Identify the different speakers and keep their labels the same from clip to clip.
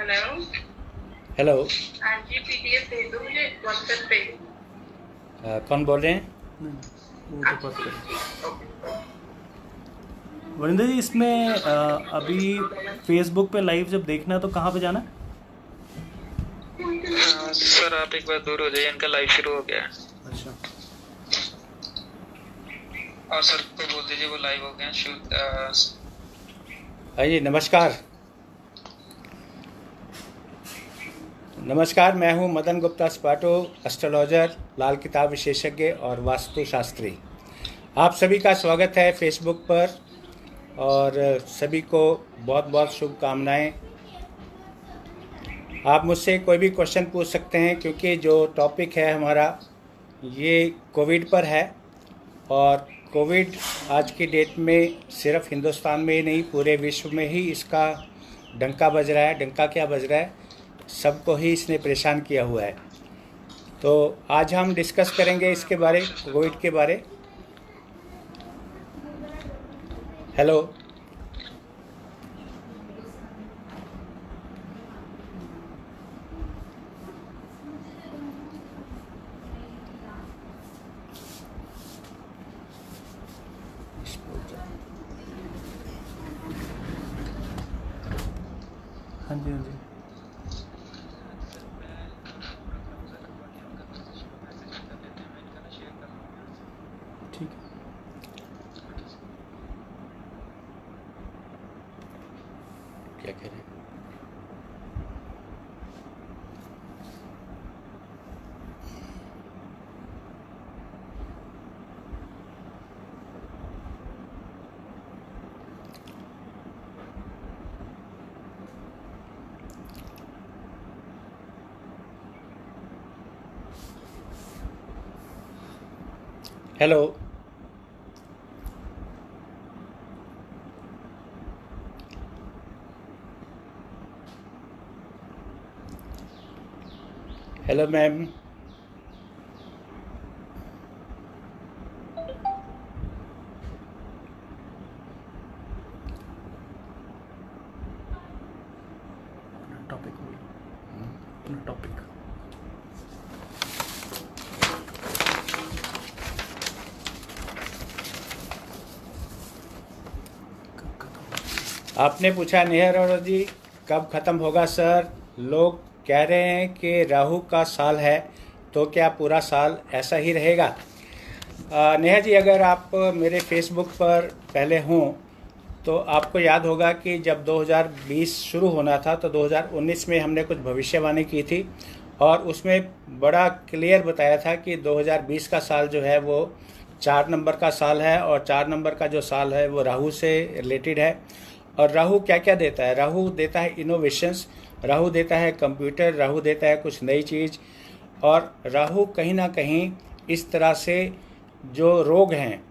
Speaker 1: Hello.
Speaker 2: Hello.
Speaker 1: हाँ जी, PDF भेज दो मुझे व्हाट्सएप पे।
Speaker 2: कौन बोल रहे हैं?
Speaker 3: नहीं, वो तो बात
Speaker 1: ठीक
Speaker 3: करें।
Speaker 1: ठीक ओके।
Speaker 3: वरिंदर जी, इसमें अभी फेसबुक पे लाइव जब देखना है तो कहाँ पे जाना है?
Speaker 4: सर आप एक बार दूर हो जाइए, इनका लाइव शुरू हो गया है।
Speaker 3: अच्छा,
Speaker 4: और सर को बोल दीजिए वो लाइव हो गया शूट।
Speaker 2: जी नमस्कार। नमस्कार, मैं हूं मदन गुप्ता स्पाटो, एस्ट्रोलॉजर, लाल किताब विशेषज्ञ और वास्तु शास्त्री। आप सभी का स्वागत है फेसबुक पर और सभी को बहुत बहुत शुभकामनाएं। आप मुझसे कोई भी क्वेश्चन पूछ सकते हैं क्योंकि जो टॉपिक है हमारा ये कोविड पर है। और कोविड आज की डेट में सिर्फ हिंदुस्तान में ही नहीं, पूरे विश्व में ही इसका डंका बज रहा है। डंका क्या बज रहा है, सबको ही इसने परेशान किया हुआ है। तो आज हम डिस्कस करेंगे इसके बारे, कोविड के बारे। हेलो।
Speaker 3: हाँ जी, हाँ जी। ठीक है।
Speaker 2: क्या कह रहे हैं? हेलो। Hello ma'am.
Speaker 3: टॉपिक बोलो, अपना टॉपिक। कब खत्म?
Speaker 2: आपने पूछा नेहर अरोड़ा जी कब ख़त्म होगा सर। लोग कह रहे हैं कि राहु का साल है, तो क्या पूरा साल ऐसा ही रहेगा? नेहा जी, अगर आप मेरे फेसबुक पर पहले हों तो आपको याद होगा कि जब 2020 शुरू होना था तो 2019 में हमने कुछ भविष्यवाणी की थी और उसमें बड़ा क्लियर बताया था कि 2020 का साल जो है वो 4 नंबर का साल है और 4 नंबर का जो साल है वो राहु से रिलेटेड है। और राहु क्या क्या देता है? राहु देता है इनोवेशंस, राहु देता है कंप्यूटर, राहु देता है कुछ नई चीज़। और राहु कहीं ना कहीं इस तरह से जो रोग हैं,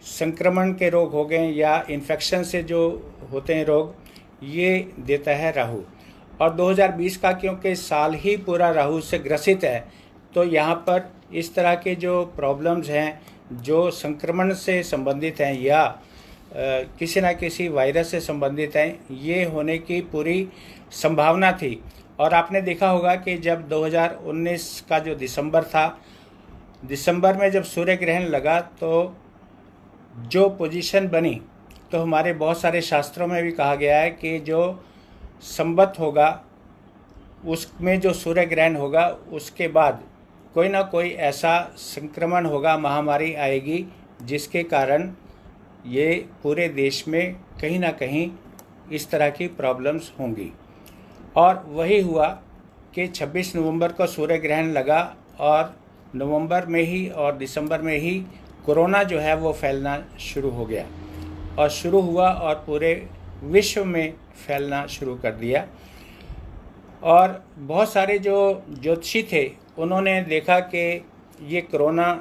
Speaker 2: संक्रमण के रोग हो गए या इन्फेक्शन से जो होते हैं रोग, ये देता है राहु। और 2020 का क्योंकि साल ही पूरा राहु से ग्रसित है, तो यहाँ पर इस तरह के जो प्रॉब्लम्स हैं जो संक्रमण से संबंधित हैं या किसी न किसी वायरस से संबंधित हैं, ये होने की पूरी संभावना थी। और आपने देखा होगा कि जब 2019 का जो दिसंबर था, दिसंबर में जब सूर्य ग्रहण लगा तो जो पोजीशन बनी, तो हमारे बहुत सारे शास्त्रों में भी कहा गया है कि जो संवत होगा उसमें जो सूर्य ग्रहण होगा उसके बाद कोई ना कोई ऐसा संक्रमण होगा, महामारी आएगी जिसके कारण ये पूरे देश में कहीं ना कहीं इस तरह की प्रॉब्लम्स होंगी। और वही हुआ कि 26 नवंबर को सूर्य ग्रहण लगा और नवंबर में ही और दिसंबर में ही कोरोना जो है वो फैलना शुरू हो गया और शुरू हुआ और पूरे विश्व में फैलना शुरू कर दिया। और बहुत सारे जो ज्योतिषी थे उन्होंने देखा कि ये कोरोना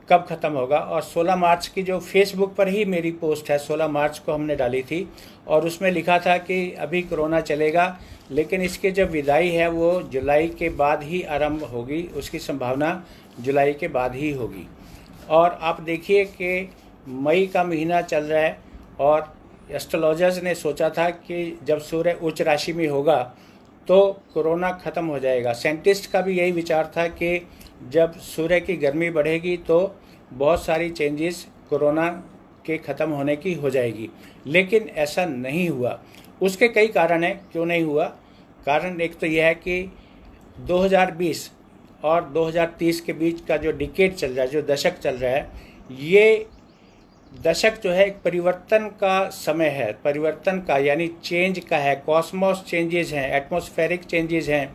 Speaker 2: कब ख़त्म होगा। और 16 मार्च की जो फेसबुक पर ही मेरी पोस्ट है, 16 मार्च को हमने डाली थी और उसमें लिखा था कि अभी कोरोना चलेगा लेकिन इसकी जब विदाई है वो जुलाई के बाद ही आरंभ होगी, उसकी संभावना जुलाई के बाद ही होगी। और आप देखिए कि मई का महीना चल रहा है और एस्ट्रोलॉजर्स ने सोचा था कि जब सूर्य उच्च राशि में होगा तो कोरोना ख़त्म हो जाएगा। साइंटिस्ट का भी यही विचार था कि जब सूर्य की गर्मी बढ़ेगी तो बहुत सारी चेंजेस कोरोना के ख़त्म होने की हो जाएगी, लेकिन ऐसा नहीं हुआ। उसके कई कारण हैं क्यों नहीं हुआ। कारण एक तो यह है कि 2020 और 2030 के बीच का जो डिकेड चल रहा है, जो दशक चल रहा है, ये दशक जो है एक परिवर्तन का समय है, परिवर्तन का यानी चेंज का है। कॉस्मोस चेंजेस हैं, एटमॉस्फेरिक चेंजेस हैं।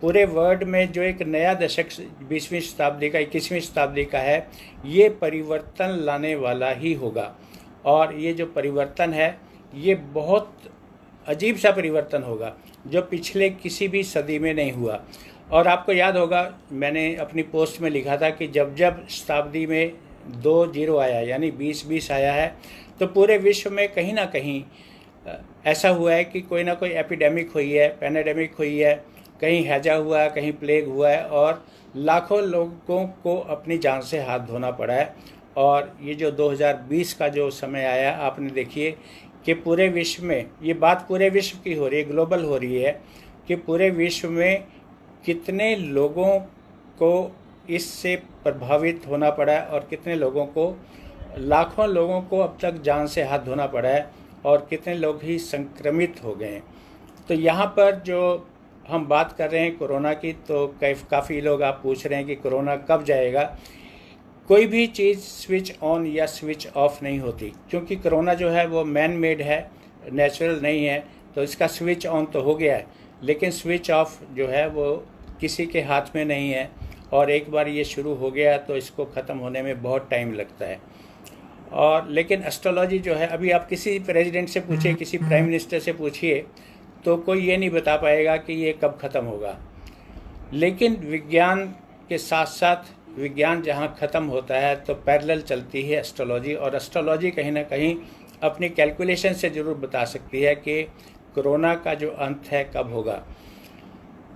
Speaker 2: पूरे वर्ल्ड में जो एक नया दशक 20वीं शताब्दी का, 21वीं शताब्दी का है, ये परिवर्तन लाने वाला ही होगा। और ये जो परिवर्तन है ये बहुत अजीब सा परिवर्तन होगा जो पिछले किसी भी सदी में नहीं हुआ। और आपको याद होगा मैंने अपनी पोस्ट में लिखा था कि जब जब शताब्दी में 2 जीरो आया यानी 2020 आया है, तो पूरे विश्व में कहीं ना कहीं ऐसा हुआ है कि कोई ना कोई एपिडेमिक हुई है, पैंडेमिक हुई है, कहीं हैजा हुआ है, कहीं प्लेग हुआ है, और लाखों लोगों को अपनी जान से हाथ धोना पड़ा है। और ये जो 2020 का जो समय आया, आपने देखिए कि पूरे विश्व में, ये बात पूरे विश्व की हो रही है, ग्लोबल हो रही है, कि पूरे विश्व में कितने लोगों को इससे प्रभावित होना पड़ा है और कितने लोगों को, लाखों लोगों को अब तक जान से हाथ धोना पड़ा है और कितने लोग ही संक्रमित हो गए हैं। तो यहाँ पर जो हम बात कर रहे हैं कोरोना की, तो काफ़ी लोग आप पूछ रहे हैं कि कोरोना कब जाएगा। कोई भी चीज़ स्विच ऑन या स्विच ऑफ नहीं होती, क्योंकि कोरोना जो है वो मैन मेड है, नेचुरल नहीं है। तो इसका स्विच ऑन तो हो गया है, लेकिन स्विच ऑफ जो है वो किसी के हाथ में नहीं है। और एक बार ये शुरू हो गया तो इसको ख़त्म होने में बहुत टाइम लगता है। और लेकिन एस्ट्रोलॉजी जो है, अभी आप किसी प्रेसिडेंट से पूछिए, किसी प्राइम मिनिस्टर से पूछिए, तो कोई ये नहीं बता पाएगा कि ये कब ख़त्म होगा। लेकिन विज्ञान के साथ साथ, विज्ञान जहाँ ख़त्म होता है तो पैरेलल चलती है एस्ट्रोलॉजी, और एस्ट्रोलॉजी कहीं ना कहीं अपनी कैलकुलेशन से ज़रूर बता सकती है कि कोरोना का जो अंत है कब होगा।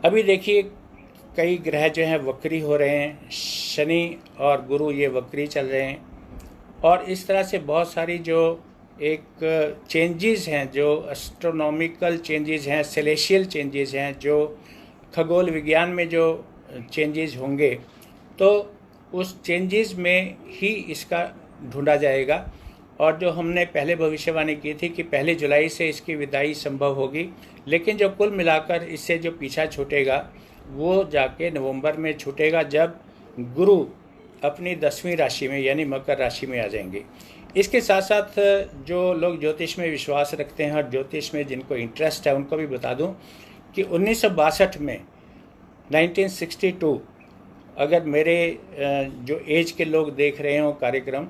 Speaker 2: अभी देखिए कई ग्रह जो हैं वक्री हो रहे हैं, शनि और गुरु ये वक्री चल रहे हैं, और इस तरह से बहुत सारी जो एक चेंजेस हैं, जो एस्ट्रोनॉमिकल चेंजेस हैं, सेलेशियल चेंजेस हैं, जो खगोल विज्ञान में जो चेंजेस होंगे, तो उस चेंजेस में ही इसका ढूंढा जाएगा। और जो हमने पहले भविष्यवाणी की थी कि 1 जुलाई से इसकी विदाई संभव होगी, लेकिन जो कुल मिलाकर इससे जो पीछा छूटेगा वो जाके नवंबर में छूटेगा, जब गुरु अपनी 10वीं राशि में यानी मकर राशि में आ जाएंगे। इसके साथ साथ जो लोग ज्योतिष में विश्वास रखते हैं और ज्योतिष में जिनको इंटरेस्ट है, उनको भी बता दूं कि 1962 में 1962, अगर मेरे जो एज के लोग देख रहे हों कार्यक्रम,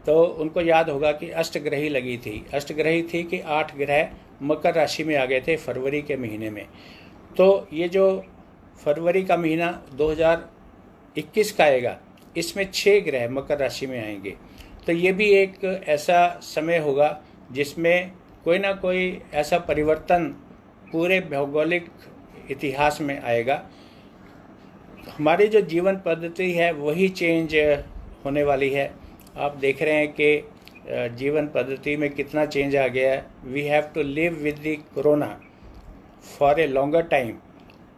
Speaker 2: तो उनको याद होगा कि अष्टग्रही लगी थी। अष्टग्रही थी कि 8 ग्रह मकर राशि में आ गए थे फरवरी के महीने में। तो ये जो फरवरी का महीना 2021 का आएगा, इसमें 6 ग्रह मकर राशि में आएंगे। तो ये भी एक ऐसा समय होगा जिसमें कोई ना कोई ऐसा परिवर्तन पूरे भौगोलिक इतिहास में आएगा। हमारी जो जीवन पद्धति है वही चेंज होने वाली है। आप देख रहे हैं कि जीवन पद्धति में कितना चेंज आ गया है। We have to live with the corona for a longer time,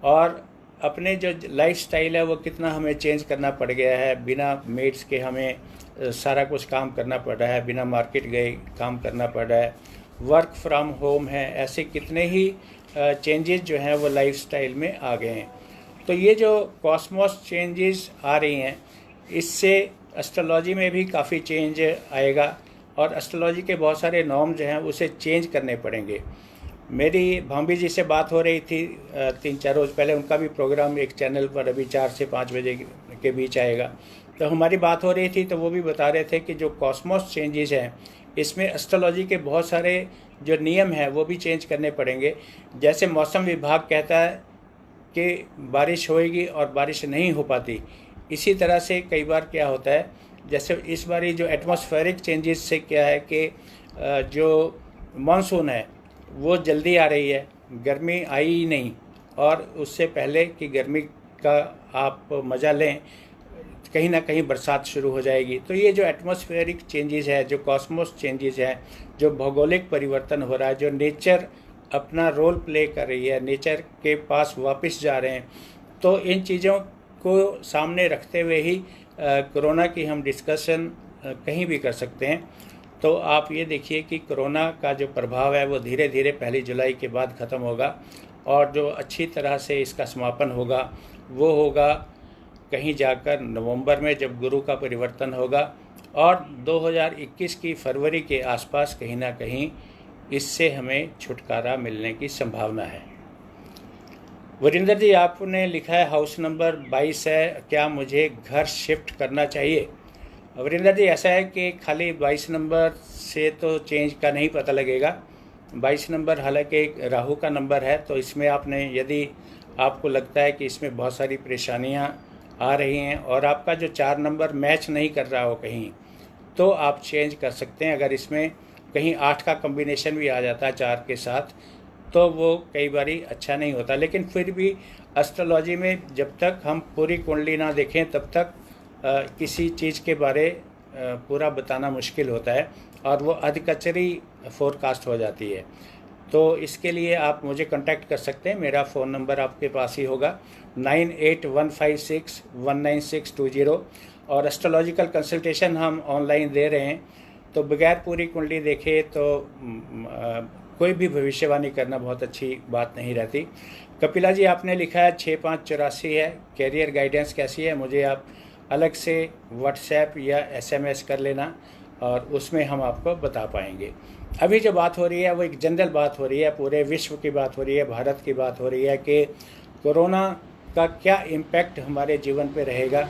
Speaker 2: और अपने जो लाइफस्टाइल है वो कितना हमें चेंज करना पड़ गया है। बिना मेड्स के हमें सारा कुछ काम करना पड़ रहा है, बिना मार्केट गए काम करना पड़ रहा है, वर्क फ्रॉम होम है, ऐसे कितने ही चेंजेस जो हैं वो लाइफस्टाइल में आ गए हैं। तो ये जो कॉस्मोस चेंजेस आ रही हैं, इससे एस्ट्रोलॉजी में भी काफ़ी चेंज आएगा, और एस्ट्रोलॉजी के बहुत सारे नॉर्म जो हैं उसे चेंज करने पड़ेंगे। मेरी भाभी जी से बात हो रही थी 3-4 रोज़ पहले, उनका भी प्रोग्राम एक चैनल पर अभी 4 से 5 बजे के बीच आएगा। तो हमारी बात हो रही थी, तो वो भी बता रहे थे कि जो कॉस्मोस चेंजेस हैं, इसमें एस्ट्रोलॉजी के बहुत सारे जो नियम हैं वो भी चेंज करने पड़ेंगे। जैसे मौसम विभाग कहता है कि बारिश होएगी और बारिश नहीं हो पाती, इसी तरह से कई बार क्या होता है, जैसे इस बारी जो एटमॉस्फेरिक चेंजेस से क्या है कि जो मानसून है वो जल्दी आ रही है, गर्मी आई ही नहीं, और उससे पहले कि गर्मी का आप मज़ा लें, कहीं ना कहीं बरसात शुरू हो जाएगी। तो ये जो एटमॉस्फेरिक चेंजेस है, जो कॉस्मोस चेंजेस है, जो भौगोलिक परिवर्तन हो रहा है, जो नेचर अपना रोल प्ले कर रही है, नेचर के पास वापस जा रहे हैं, तो इन चीज़ों को सामने रखते हुए ही कोरोना की हम डिस्कशन कहीं भी कर सकते हैं। तो आप ये देखिए कि कोरोना का जो प्रभाव है वो धीरे धीरे 1 जुलाई के बाद ख़त्म होगा, और जो अच्छी तरह से इसका समापन होगा वो होगा कहीं जाकर नवंबर में, जब गुरु का परिवर्तन होगा, और 2021 की फरवरी के आसपास कहीं ना कहीं इससे हमें छुटकारा मिलने की संभावना है। वरिंदर जी, आपने लिखा है हाउस नंबर 22 है, क्या मुझे घर शिफ्ट करना चाहिए? वरिंदर जी, ऐसा है कि खाली 22 नंबर से तो चेंज का नहीं पता लगेगा। 22 नंबर हालांकि एक राहु का नंबर है, तो इसमें आपने, यदि आपको लगता है कि इसमें बहुत सारी परेशानियां आ रही हैं और आपका जो 4 नंबर मैच नहीं कर रहा हो कहीं, तो आप चेंज कर सकते हैं। अगर इसमें कहीं 8 का कॉम्बिनेशन भी आ जाता है 4 के साथ, तो वो कई बारी अच्छा नहीं होता। लेकिन फिर भी एस्ट्रोलॉजी में जब तक हम पूरी कुंडली ना देखें तब तक किसी चीज़ के बारे पूरा बताना मुश्किल होता है, और वो अधकचरी फोरकास्ट हो जाती है। तो इसके लिए आप मुझे कांटेक्ट कर सकते हैं, मेरा फ़ोन नंबर आपके पास ही होगा 9815619620, और एस्ट्रोलॉजिकल कंसल्टेशन हम ऑनलाइन दे रहे हैं। तो बगैर पूरी कुंडली देखे तो कोई भी भविष्यवाणी करना बहुत अच्छी बात नहीं रहती। कपिला जी, आपने लिखा है 6584 है, कैरियर गाइडेंस कैसी है? मुझे आप अलग से व्हाट्सएप या SMS कर लेना, और उसमें हम आपको बता पाएंगे। अभी जो बात हो रही है वो एक जनरल बात हो रही है, पूरे विश्व की बात हो रही है, भारत की बात हो रही है कि कोरोना का क्या इम्पैक्ट हमारे जीवन पे रहेगा।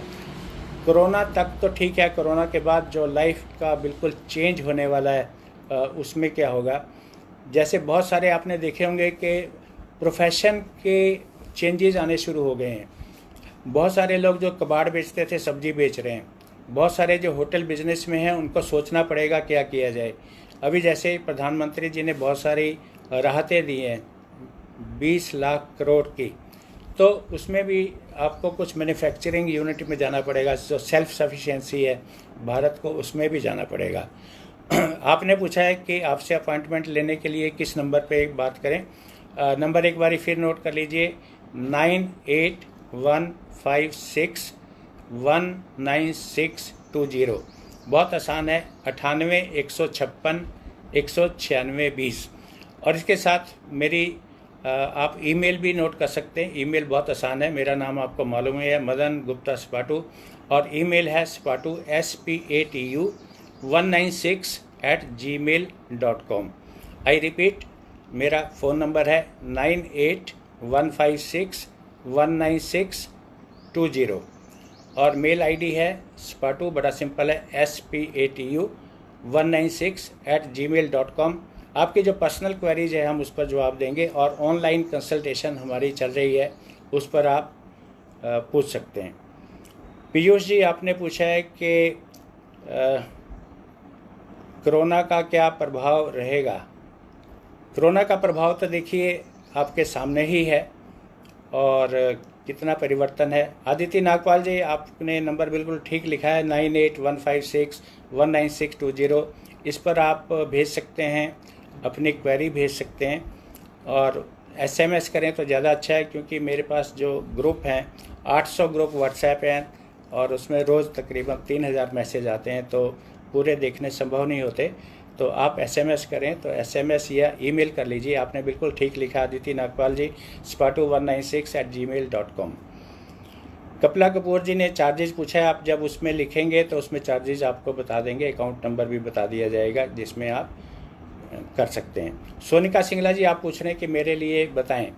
Speaker 2: कोरोना तक तो ठीक है, कोरोना के बाद जो लाइफ का बिल्कुल चेंज होने वाला है उसमें क्या होगा। जैसे बहुत सारे आपने देखे होंगे कि प्रोफेशन के चेंजेस आने शुरू हो गए हैं। बहुत सारे लोग जो कबाड़ बेचते थे सब्जी बेच रहे हैं, बहुत सारे जो होटल बिजनेस में हैं उनको सोचना पड़ेगा क्या किया जाए। अभी जैसे प्रधानमंत्री जी ने बहुत सारी राहतें दी हैं 20 लाख करोड़ की, तो उसमें भी आपको कुछ मैन्युफैक्चरिंग यूनिट में जाना पड़ेगा, जो सेल्फ सफिशिएंसी है भारत को, उसमें भी जाना पड़ेगा। आपने पूछा है कि आपसे अपॉइंटमेंट लेने के लिए किस नंबर पे बात करें। नंबर एक बारी फिर नोट कर लीजिए, 9815619620। बहुत आसान है, 9815619620। और इसके साथ मेरी आप ईमेल भी नोट कर सकते हैं। ईमेल बहुत आसान है, मेरा नाम आपको मालूम है, मदन गुप्ता स्पाटू, और ईमेल है spatu spatu196@gmail.com। आई रिपीट, मेरा फ़ोन नंबर है 9815619620, और मेल आईडी है spatu, बड़ा सिंपल है, spatu196@gmail.com। आपकी जो पर्सनल क्वेरीज है हम उस पर जवाब देंगे, और ऑनलाइन कंसल्टेशन हमारी चल रही है, उस पर आप पूछ सकते हैं। पीयूष जी, आपने पूछा है कि कोरोना का क्या प्रभाव रहेगा। कोरोना का प्रभाव तो देखिए आपके सामने ही है, और कितना परिवर्तन है। आदित्य नागपाल जी, आपने नंबर बिल्कुल ठीक लिखा है 9815619620। इस पर आप भेज सकते हैं, अपनी क्वेरी भेज सकते हैं, और SMS करें तो ज़्यादा अच्छा है, क्योंकि मेरे पास जो ग्रुप हैं 800 ग्रुप व्हाट्सएप हैं, और उसमें रोज़ तकरीबन 3000 मैसेज आते हैं, तो पूरे देखने संभव नहीं होते। तो आप SMS करें तो SMS या ईमेल कर लीजिए। आपने बिल्कुल ठीक लिखा आदित्य नागपाल जी, spatu196@gmail.com। कपिला कपूर जी ने चार्जेस पूछा है, आप जब उसमें लिखेंगे तो उसमें चार्जेस आपको बता देंगे, अकाउंट नंबर भी बता दिया जाएगा जिसमें आप कर सकते हैं। सोनिका सिंगला जी, आप पूछ रहे हैं कि मेरे लिए बताएं।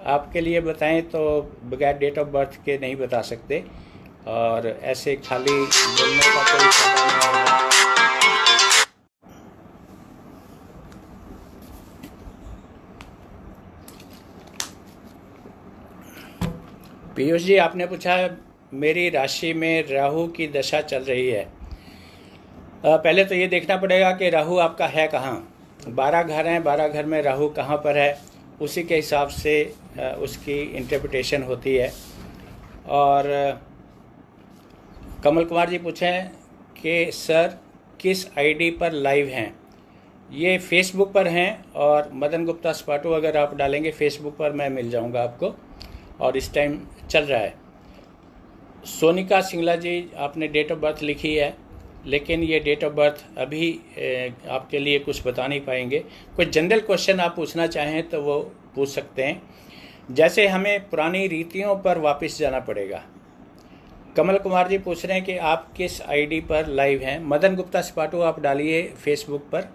Speaker 2: आपके लिए बताएं तो बगैर डेट ऑफ बर्थ के नहीं बता सकते, और ऐसे खाली बोलने का कोई फायदा नहीं होगा। पीयूष जी, आपने पूछा मेरी राशि में राहु की दशा चल रही है। पहले तो ये देखना पड़ेगा कि राहु आपका है कहाँ। 12 घर हैं, 12 घर में राहु कहाँ पर है, उसी के हिसाब से उसकी इंटरप्रिटेशन होती है। और कमल कुमार जी पूछें कि सर किस आईडी पर लाइव हैं। ये फेसबुक पर हैं और मदन गुप्ता स्पाटो अगर आप डालेंगे फेसबुक पर मैं मिल जाऊंगा आपको, और इस टाइम चल रहा है। सोनिका सिंगला जी, आपने डेट ऑफ बर्थ लिखी है, लेकिन ये डेट ऑफ बर्थ अभी आपके लिए कुछ बता नहीं पाएंगे। कुछ जनरल क्वेश्चन आप पूछना चाहें तो वो पूछ सकते हैं, जैसे हमें पुरानी रीतियों पर वापस जाना पड़ेगा। कमल कुमार जी पूछ रहे हैं कि आप किस आईडी पर लाइव हैं। मदन गुप्ता स्पाटो आप डालिए फेसबुक पर,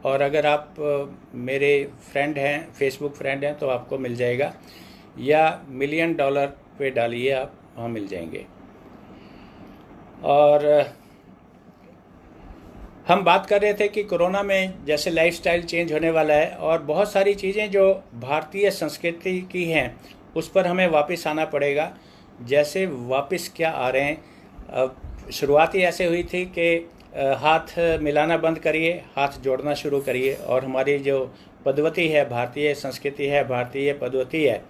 Speaker 2: और अगर आप मेरे फ्रेंड हैं, फेसबुक फ्रेंड हैं, तो आपको मिल जाएगा, या $1 मिलियन पे डालिए, आप वहाँ मिल जाएंगे। और हम बात कर रहे थे कि कोरोना में जैसे लाइफस्टाइल चेंज होने वाला है, और बहुत सारी चीज़ें जो भारतीय संस्कृति की हैं उस पर हमें वापस आना पड़ेगा। जैसे वापस क्या आ रहे हैं, अब शुरुआत ही ऐसे हुई थी कि हाथ मिलाना बंद करिए, हाथ जोड़ना शुरू करिए, और हमारी जो पद्धति है, भारतीय संस्कृति है, भारतीय पद्धति है,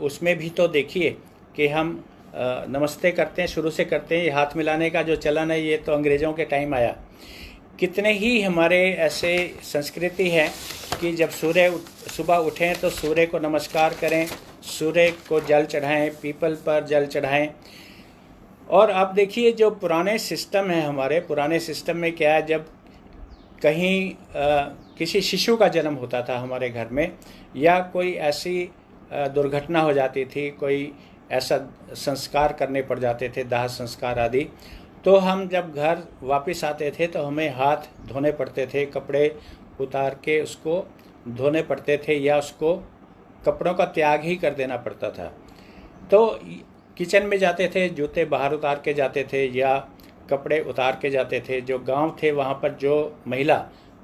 Speaker 2: उसमें भी तो देखिए कि हम नमस्ते करते हैं, शुरू से करते हैं। ये हाथ मिलाने का जो चलन है ये तो अंग्रेज़ों के टाइम आया। कितने ही हमारे ऐसे संस्कृति है कि जब सुबह उठें तो सूर्य को नमस्कार करें, सूर्य को जल चढ़ाएं, पीपल पर जल चढ़ाएं। और आप देखिए जो पुराने सिस्टम है, हमारे पुराने सिस्टम में क्या है, जब कहीं किसी शिशु का जन्म होता था हमारे घर में, या कोई ऐसी दुर्घटना हो जाती थी, कोई ऐसा संस्कार करने पड़ जाते थे, दाह संस्कार आदि, तो हम जब घर वापस आते थे तो हमें हाथ धोने पड़ते थे, कपड़े उतार के उसको धोने पड़ते थे, या उसको कपड़ों का त्याग ही कर देना पड़ता था। तो किचन में जाते थे, जूते बाहर उतार के जाते थे या कपड़े उतार के जाते थे। जो गांव थे वहाँ पर जो महिला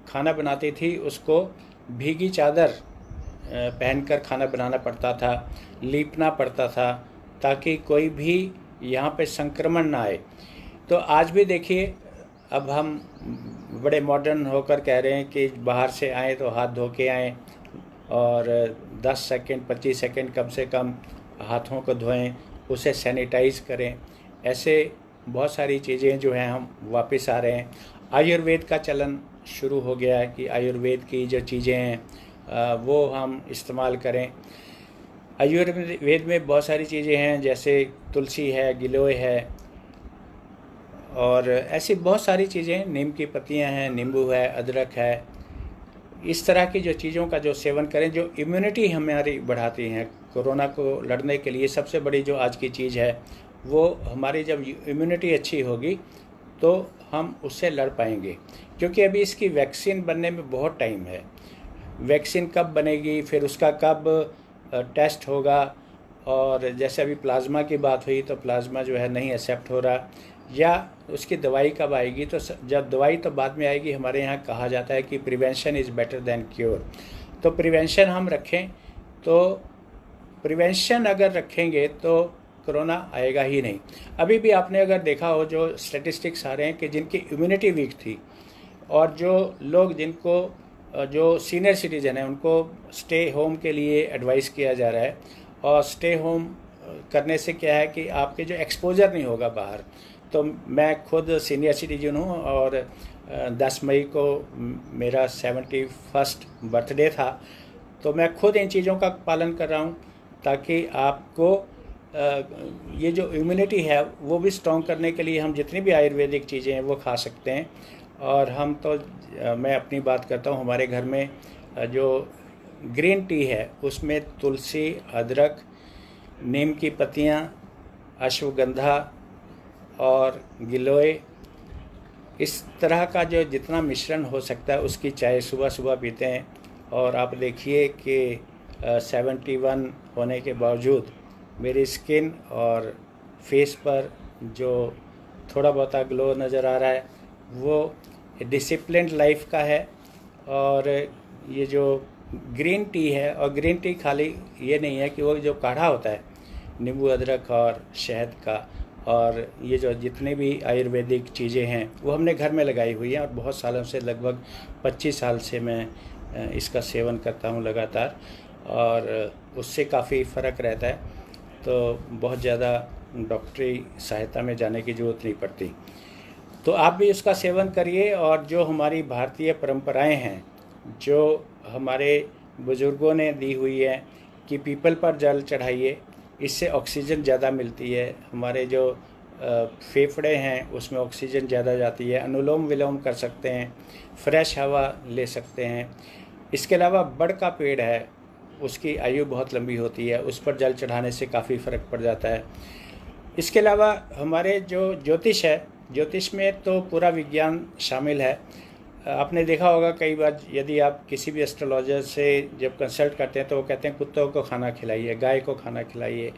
Speaker 2: खाना बनाती थी उसको भीगी चादर पहनकर खाना बनाना पड़ता था, लीपना पड़ता था, ताकि कोई भी यहाँ पे संक्रमण ना आए। तो आज भी देखिए, अब हम बड़े मॉडर्न होकर कह रहे हैं कि बाहर से आए तो हाथ धो के आएँ, और 10 सेकंड 25 सेकंड कम से कम हाथों को धोएं, उसे सैनिटाइज करें। ऐसे बहुत सारी चीज़ें जो हैं हम वापस आ रहे हैं। आयुर्वेद का चलन शुरू हो गया है कि आयुर्वेद की जो चीज़ें हैं वो हम इस्तेमाल करें। आयुर्वेद में बहुत सारी चीज़ें हैं, जैसे तुलसी है, गिलोय है, और ऐसी बहुत सारी चीज़ें, नीम की पत्तियां हैं, नींबू है, अदरक है। इस तरह की जो चीज़ों का जो सेवन करें, जो इम्यूनिटी हमारी बढ़ाती हैं। कोरोना को लड़ने के लिए सबसे बड़ी जो आज की चीज़ है वो हमारी जब इम्यूनिटी अच्छी होगी तो हम उससे लड़ पाएंगे, क्योंकि अभी इसकी वैक्सीन बनने में बहुत टाइम है। वैक्सीन कब बनेगी, फिर उसका कब टेस्ट होगा, और जैसे अभी प्लाज्मा की बात हुई तो प्लाज्मा जो है नहीं एक्सेप्ट हो रहा, या उसकी दवाई कब आएगी। तो जब दवाई तो बाद में आएगी। हमारे यहाँ कहा जाता है कि prevention is better than cure. तो प्रिवेंशन हम रखें, तो प्रिवेंशन अगर रखेंगे तो कोरोना आएगा ही नहीं। अभी भी आपने अगर देखा हो, जो स्टैटिस्टिक्स आ रहे हैं कि जिनकी इम्यूनिटी वीक थी, और जो लोग जिनको जो सीनियर सिटीजन हैं उनको स्टे होम के लिए एडवाइस किया जा रहा है। और स्टे होम करने से क्या है कि आपके जो एक्सपोजर नहीं होगा बाहर। तो मैं खुद सीनियर सिटीजन हूँ, और 10 मई को मेरा 71st बर्थडे था, तो मैं खुद इन चीज़ों का पालन कर रहा हूँ, ताकि आपको ये जो इम्यूनिटी है वो भी स्ट्रॉन्ग करने के लिए हम जितनी भी आयुर्वेदिक चीज़ें हैं वो खा सकते हैं। और हम तो मैं अपनी बात करता हूँ, हमारे घर में जो ग्रीन टी है उसमें तुलसी, अदरक, नीम की पत्तियाँ, अश्वगंधा और गिलोय, इस तरह का जो जितना मिश्रण हो सकता है उसकी चाय सुबह सुबह पीते हैं। और आप देखिए कि 71 होने के बावजूद मेरी स्किन और फेस पर जो थोड़ा बहुत ग्लो नज़र आ रहा है वो डिसिप्लिन्ड लाइफ का है। और ये जो ग्रीन टी है, और ग्रीन टी खाली ये नहीं है कि वो जो काढ़ा होता है नींबू, अदरक और शहद का, और ये जो जितने भी आयुर्वेदिक चीज़ें हैं वो हमने घर में लगाई हुई हैं, और बहुत सालों से, लगभग 25 साल से मैं इसका सेवन करता हूँ लगातार, और उससे काफ़ी फ़र्क रहता है। तो बहुत ज़्यादा डॉक्टरी सहायता में जाने की ज़रूरत नहीं पड़ती। तो आप भी उसका सेवन करिए, और जो हमारी भारतीय परंपराएं हैं जो हमारे बुज़ुर्गों ने दी हुई है कि पीपल पर जल चढ़ाइए, इससे ऑक्सीजन ज़्यादा मिलती है, हमारे जो फेफड़े हैं उसमें ऑक्सीजन ज़्यादा जाती है, अनुलोम विलोम कर सकते हैं, फ्रेश हवा ले सकते हैं। इसके अलावा बड़ का पेड़ है, उसकी आयु बहुत लंबी होती है, उस पर जल चढ़ाने से काफ़ी फ़र्क पड़ जाता है। इसके अलावा हमारे जो ज्योतिष है, ज्योतिष में तो पूरा विज्ञान शामिल है। आपने देखा होगा कई बार यदि आप किसी भी एस्ट्रोलॉजर से जब कंसल्ट करते हैं तो वो कहते हैं कुत्तों को खाना खिलाइए, गाय को खाना खिलाइए।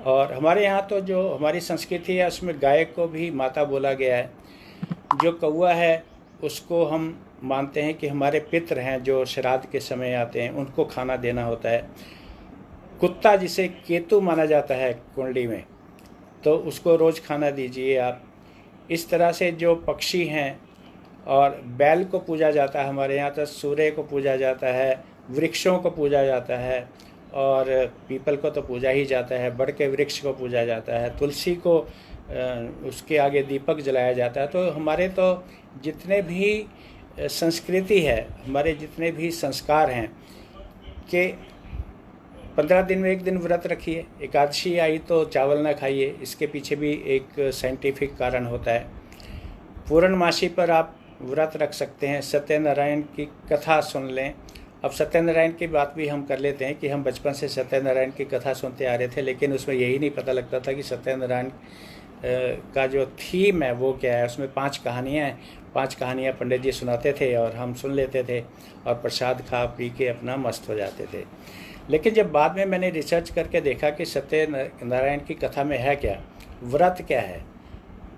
Speaker 2: और हमारे यहाँ तो जो हमारी संस्कृति है उसमें गाय को भी माता बोला गया है। जो कौवा है उसको हम मानते हैं कि हमारे पितृ हैं जो श्राद्ध के समय आते हैं, उनको खाना देना होता है। कुत्ता जिसे केतु माना जाता है कुंडली में, तो उसको रोज़ खाना दीजिए आप। इस तरह से जो पक्षी हैं, और बैल को पूजा जाता है हमारे यहाँ, तो सूर्य को पूजा जाता है, वृक्षों को पूजा जाता है, और पीपल को तो पूजा ही जाता है, बड़ के वृक्ष को पूजा जाता है, तुलसी को उसके आगे दीपक जलाया जाता है। तो हमारे तो जितने भी संस्कृति है, हमारे जितने भी संस्कार हैं कि 15 दिन में एक दिन व्रत रखिए, एकादशी आई तो चावल ना खाइए, इसके पीछे भी एक साइंटिफिक कारण होता है। पूर्णमासी पर आप व्रत रख सकते हैं, सत्यनारायण की कथा सुन लें। अब सत्यनारायण की बात भी हम कर लेते हैं कि हम बचपन से सत्यनारायण की कथा सुनते आ रहे थे, लेकिन उसमें यही नहीं पता लगता था कि सत्यनारायण का जो थीम है वो क्या है। उसमें 5 कहानियाँ हैं, 5 कहानियाँ पंडित जी सुनाते थे और हम सुन लेते थे और प्रसाद खा पी के अपना मस्त हो जाते थे। लेकिन जब बाद में मैंने रिसर्च करके देखा कि सत्यनारायण की कथा में है क्या, व्रत क्या है,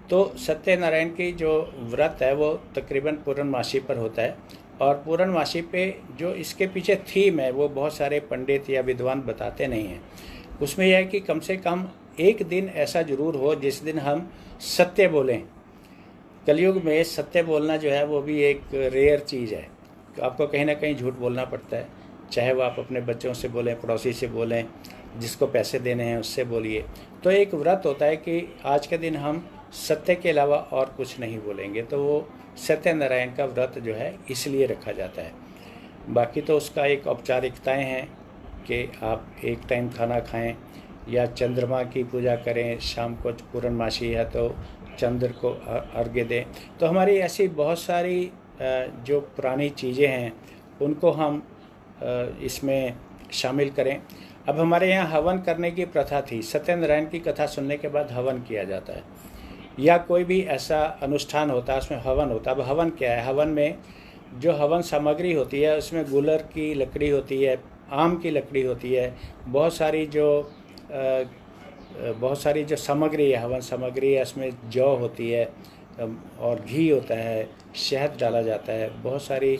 Speaker 2: तो सत्यनारायण की जो व्रत है वो तकरीबन पूर्णमासी पर होता है। और पूर्णमासी पे जो इसके पीछे थीम है वो बहुत सारे पंडित या विद्वान बताते नहीं हैं। उसमें यह है कि कम से कम एक दिन ऐसा ज़रूर हो जिस दिन हम सत्य बोलें। कलयुग में सत्य बोलना जो है वो भी एक रेयर चीज़ है। आपको कहीं ना कहीं झूठ बोलना पड़ता है, चाहे वो आप अपने बच्चों से बोलें, पड़ोसी से बोलें, जिसको पैसे देने हैं उससे बोलिए। तो एक व्रत होता है कि आज के दिन हम सत्य के अलावा और कुछ नहीं बोलेंगे, तो वो सत्यनारायण का व्रत जो है इसलिए रखा जाता है। बाकी तो उसका एक औपचारिकताएं हैं कि आप एक टाइम खाना खाएं या चंद्रमा की पूजा करें, शाम को पूर्णमासी है तो चंद्र को अर्घ्य दें। तो हमारी ऐसी बहुत सारी जो पुरानी चीज़ें हैं उनको हम इसमें शामिल करें। अब हमारे यहाँ हवन करने की प्रथा थी, सत्यनारायण की कथा सुनने के बाद हवन किया जाता है, या कोई भी ऐसा अनुष्ठान होता है उसमें हवन होता है। अब हवन क्या है, हवन में जो हवन सामग्री होती है उसमें गुलर की लकड़ी होती है, आम की लकड़ी होती है, बहुत सारी जो सामग्री है, हवन सामग्री है, उसमें जौ होती है और घी होता है, शहद डाला जाता है, बहुत सारी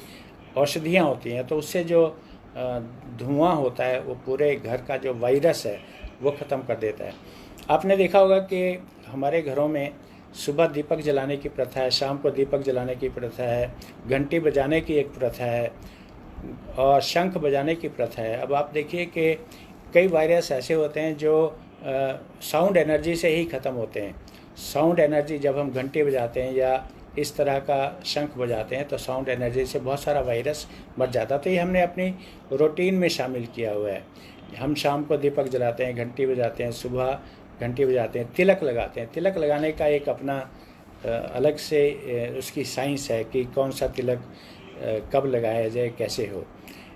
Speaker 2: औषधियाँ होती हैं। तो उससे जो धुआं होता है वो पूरे घर का जो वायरस है वो ख़त्म कर देता है। आपने देखा होगा कि हमारे घरों में सुबह दीपक जलाने की प्रथा है, शाम को दीपक जलाने की प्रथा है, घंटी बजाने की एक प्रथा है और शंख बजाने की प्रथा है। अब आप देखिए कि कई वायरस ऐसे होते हैं जो साउंड एनर्जी से ही ख़त्म होते हैं। साउंड एनर्जी जब हम घंटी बजाते हैं या इस तरह का शंख बजाते हैं तो साउंड एनर्जी से बहुत सारा वायरस मर जाता है। तो ये हमने अपनी रूटीन में शामिल किया हुआ है। हम शाम को दीपक जलाते हैं, घंटी बजाते हैं, सुबह घंटी बजाते हैं, तिलक लगाते हैं। तिलक लगाने का एक अपना अलग से उसकी साइंस है कि कौन सा तिलक कब लगाया जाए, कैसे हो।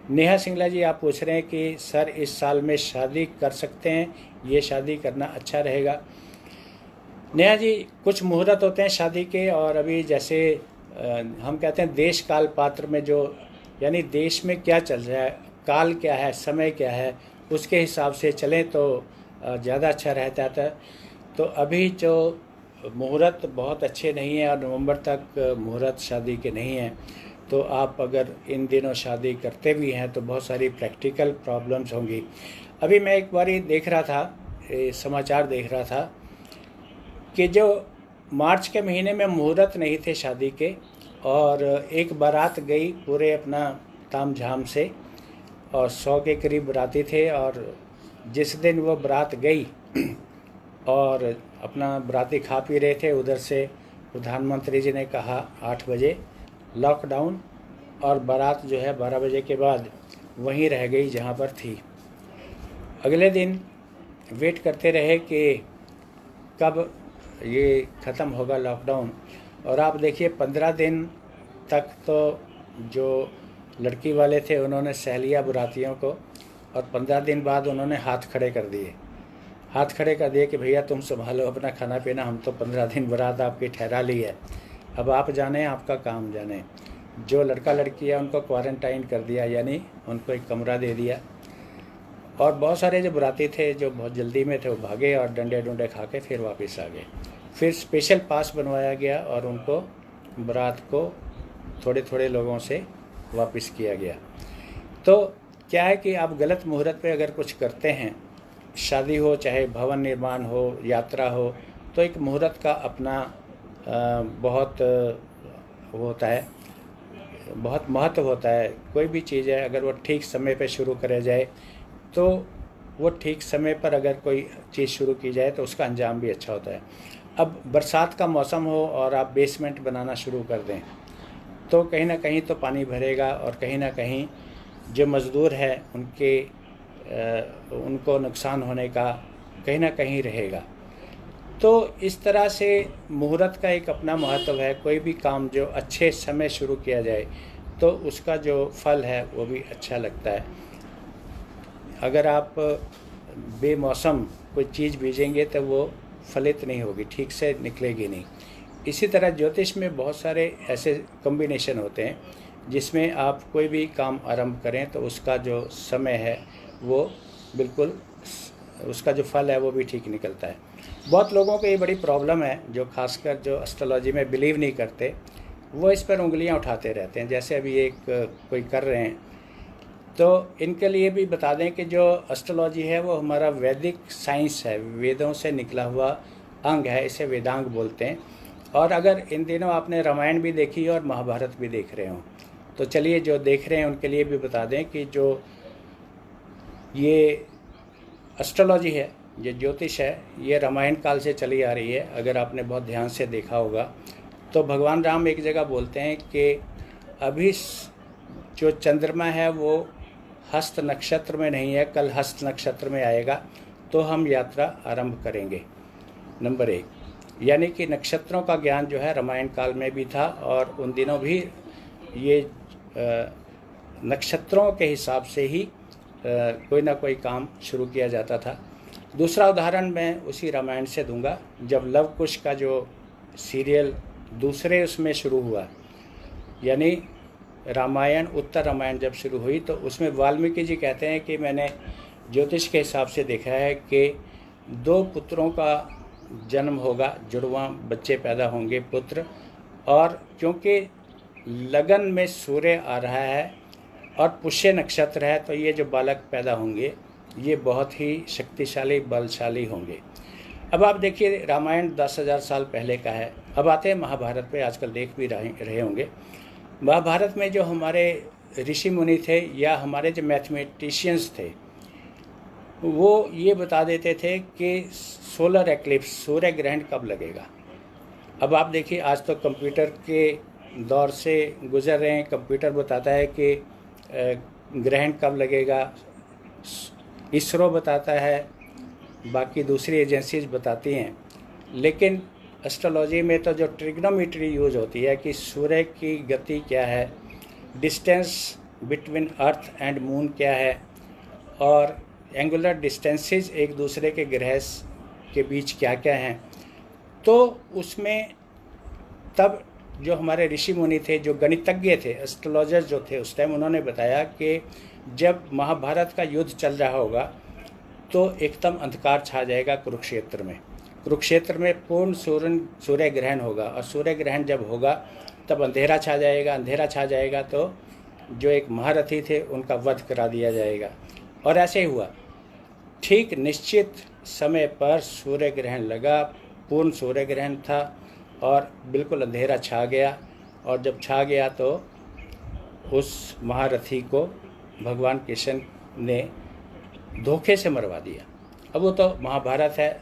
Speaker 2: नेहा सिंगला जी आप पूछ रहे हैं कि सर इस साल में शादी कर सकते हैं, ये शादी करना अच्छा रहेगा। नेहा जी, कुछ मुहूर्त होते हैं शादी के, और अभी जैसे हम कहते हैं देश काल पात्र में जो, यानी देश में क्या चल रहा है, काल क्या है, समय क्या है, उसके हिसाब से चलें तो ज़्यादा अच्छा रहता है। तो अभी जो मुहूर्त बहुत अच्छे नहीं हैं और नवंबर तक मुहूर्त शादी के नहीं हैं, तो आप अगर इन दिनों शादी करते भी हैं तो बहुत सारी प्रैक्टिकल प्रॉब्लम्स होंगी। अभी मैं एक बार देख रहा था, समाचार देख रहा था कि जो मार्च के महीने में मुहूर्त नहीं थे शादी के, और एक बारात गई पूरे अपना ताम झाम से, और 100 के करीब बराती थे। और जिस दिन वो बारात गई और अपना बराती खा पी रहे थे, उधर से प्रधानमंत्री जी ने कहा 8 बजे लॉकडाउन, और बारात जो है 12 बजे के बाद वहीं रह गई जहाँ पर थी। अगले दिन वेट करते रहे कि कब ये ख़त्म होगा लॉकडाउन, और आप देखिए 15 दिन तक तो जो लड़की वाले थे उन्होंने सह लिया बुरातियों को, और 15 दिन बाद उन्होंने हाथ खड़े कर दिए कि भैया तुम संभालो अपना खाना पीना, हम तो 15 दिन बारात आपकी ठहरा ली है, अब आप जाने आपका काम जाने। जो लड़का लड़की है उनको क्वारंटाइन कर दिया, यानी उनको एक कमरा दे दिया। और बहुत सारे जो बुराती थे जो बहुत जल्दी में थे वो भागे और डंडे डुंडे खा के फिर वापस आ गए। फिर स्पेशल पास बनवाया गया और उनको बारात को थोड़े थोड़े लोगों से वापस किया गया। तो क्या है कि आप गलत मुहूर्त पे अगर कुछ करते हैं, शादी हो चाहे भवन निर्माण हो, यात्रा हो, तो एक मुहूर्त का अपना बहुत होता है, बहुत महत्व होता है। कोई भी चीज़ है अगर वो ठीक समय पे शुरू करे जाए तो वो ठीक समय पर अगर कोई चीज़ शुरू की जाए तो उसका अंजाम भी अच्छा होता है। अब बरसात का मौसम हो और आप बेसमेंट बनाना शुरू कर दें तो कहीं ना कहीं तो पानी भरेगा, और कहीं ना कहीं जो मज़दूर है उनको नुकसान होने का कहीं ना कहीं रहेगा। तो इस तरह से मुहूर्त का एक अपना महत्व है। कोई भी काम जो अच्छे समय शुरू किया जाए तो उसका जो फल है वो भी अच्छा लगता है। अगर आप बेमौसम कोई चीज़ बीजेंगे तो वो फलित नहीं होगी, ठीक से निकलेगी नहीं। इसी तरह ज्योतिष में बहुत सारे ऐसे कॉम्बिनेशन होते हैं जिसमें आप कोई भी काम आरंभ करें तो उसका जो समय है वो बिल्कुल, उसका जो फल है वो भी ठीक निकलता है। बहुत लोगों को ये बड़ी प्रॉब्लम है जो खासकर जो एस्ट्रोलॉजी में बिलीव नहीं करते, वो इस पर उंगलियां उठाते रहते हैं। जैसे अभी एक कोई कर रहे हैं, तो इनके लिए भी बता दें कि जो एस्ट्रोलॉजी है वो हमारा वैदिक साइंस है, वेदों से निकला हुआ अंग है, इसे वेदांग बोलते हैं। और अगर इन दिनों आपने रामायण भी देखी और महाभारत भी देख रहे हों तो चलिए जो देख रहे हैं उनके लिए भी बता दें कि जो ये एस्ट्रोलॉजी है, ये ज्योतिष है, ये रामायण काल से चली आ रही है। अगर आपने बहुत ध्यान से देखा होगा तो भगवान राम एक जगह बोलते हैं कि अभी जो चंद्रमा है वो हस्त नक्षत्र में नहीं है, कल हस्त नक्षत्र में आएगा तो हम यात्रा आरंभ करेंगे। नंबर 1, यानी कि नक्षत्रों का ज्ञान जो है रामायण काल में भी था और उन दिनों भी ये नक्षत्रों के हिसाब से ही कोई ना कोई काम शुरू किया जाता था। दूसरा उदाहरण मैं उसी रामायण से दूंगा। जब लव कुश का जो सीरियल दूसरे उसमें शुरू हुआ, यानी रामायण उत्तर रामायण जब शुरू हुई, तो उसमें वाल्मीकि जी कहते हैं कि मैंने ज्योतिष के हिसाब से देखा है कि 2 पुत्रों का जन्म होगा, जुड़वा बच्चे पैदा होंगे पुत्र, और क्योंकि लगन में सूर्य आ रहा है और पुष्य नक्षत्र है तो ये जो बालक पैदा होंगे ये बहुत ही शक्तिशाली बलशाली होंगे। अब आप देखिए रामायण 10,000 साल पहले का है। अब आते हैं महाभारत पे, आजकल देख भी रहे होंगे। महाभारत में जो हमारे ऋषि मुनि थे या हमारे जो मैथमेटिशियंस थे वो ये बता देते थे कि सोलर एक्लिप्स, सूर्य ग्रहण कब लगेगा। अब आप देखिए आज तो कंप्यूटर के दौर से गुजर रहे हैं, कंप्यूटर बताता है कि ग्रहण कब लगेगा, इसरो बताता है, बाकी दूसरी एजेंसीज बताती हैं। लेकिन एस्ट्रोलॉजी में तो जो ट्रिग्नोमेट्री यूज होती है कि सूर्य की गति क्या है, distance between earth and moon क्या है, और एंगुलर डिस्टेंसेस एक दूसरे के ग्रह के बीच क्या क्या हैं, तो उसमें तब जो हमारे ऋषि मुनि थे, जो गणितज्ञ थे, एस्ट्रोलॉजर जो थे उस टाइम, उन्होंने बताया कि जब महाभारत का युद्ध चल रहा होगा तो एकदम अंधकार छा जाएगा कुरुक्षेत्र में। कुरुक्षेत्र में पूर्ण सूर्य ग्रहण होगा, और सूर्य ग्रहण जब होगा तब अंधेरा छा जाएगा। अंधेरा छा जाएगा तो जो एक महारथी थे उनका वध करा दिया जाएगा। और ऐसे ही हुआ, ठीक निश्चित समय पर सूर्य ग्रहण लगा, पूर्ण सूर्य ग्रहण था और बिल्कुल अंधेरा छा गया। और जब छा गया तो उस महारथी को भगवान कृष्ण ने धोखे से मरवा दिया। अब वो तो महाभारत है,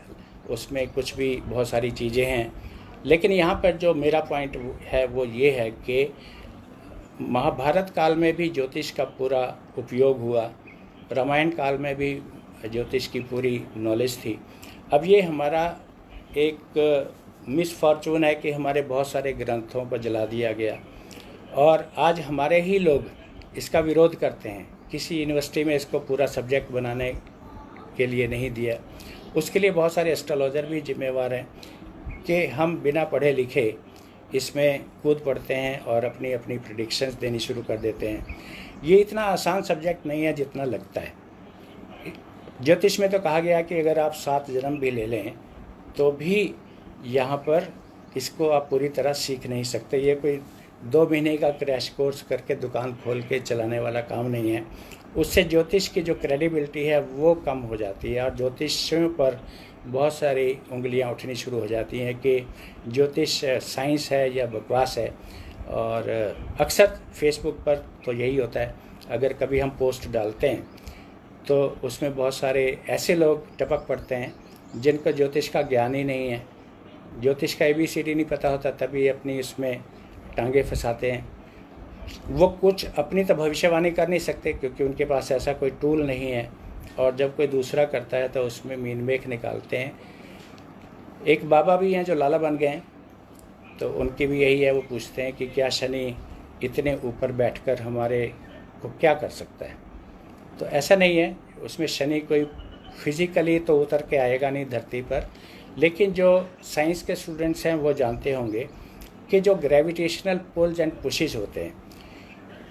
Speaker 2: उसमें कुछ भी बहुत सारी चीज़ें हैं, लेकिन यहाँ पर जो मेरा पॉइंट है वो ये है कि महाभारत काल में भी ज्योतिष का पूरा उपयोग हुआ, रामायण काल में भी ज्योतिष की पूरी नॉलेज थी। अब ये हमारा एक मिसफॉर्चून है कि हमारे बहुत सारे ग्रंथों पर जला दिया गया और आज हमारे ही लोग इसका विरोध करते हैं। किसी यूनिवर्सिटी में इसको पूरा सब्जेक्ट बनाने के लिए नहीं दिया। उसके लिए बहुत सारे एस्ट्रोलॉजर भी जिम्मेवार हैं कि हम बिना पढ़े लिखे इसमें कूद पड़ते हैं और अपनी अपनी प्रेडिक्शंस देनी शुरू कर देते हैं। ये इतना आसान सब्जेक्ट नहीं है जितना लगता है। ज्योतिष में तो कहा गया कि अगर आप 7 जन्म भी ले लें तो भी यहाँ पर इसको आप पूरी तरह सीख नहीं सकते। ये कोई 2 महीने का क्रैश कोर्स करके दुकान खोल के चलाने वाला काम नहीं है। उससे ज्योतिष की जो क्रेडिबिलिटी है वो कम हो जाती है और ज्योतिषियों पर बहुत सारी उंगलियां उठनी शुरू हो जाती हैं कि ज्योतिष साइंस है या बकवास है। और अक्सर फेसबुक पर तो यही होता है, अगर कभी हम पोस्ट डालते हैं तो उसमें बहुत सारे ऐसे लोग टपक पड़ते हैं जिनको ज्योतिष का ज्ञान ही नहीं है, ज्योतिष का ABCD नहीं पता होता, तभी अपनी उसमें टांगे फंसाते हैं। वो कुछ अपनी तो भविष्यवाणी कर नहीं सकते क्योंकि उनके पास ऐसा कोई टूल नहीं है, और जब कोई दूसरा करता है तो उसमें मीन मेख निकालते हैं। एक बाबा भी हैं जो लाला बन गए हैं, तो उनकी भी यही है, वो पूछते हैं कि क्या शनि इतने ऊपर बैठकर हमारे को क्या कर सकता है। तो ऐसा नहीं है, उसमें शनि कोई फिजिकली तो उतर के आएगा नहीं धरती पर, लेकिन जो साइंस के स्टूडेंट्स हैं वो जानते होंगे कि जो ग्रेविटेशनल पुल्स एंड पुशेस होते हैं,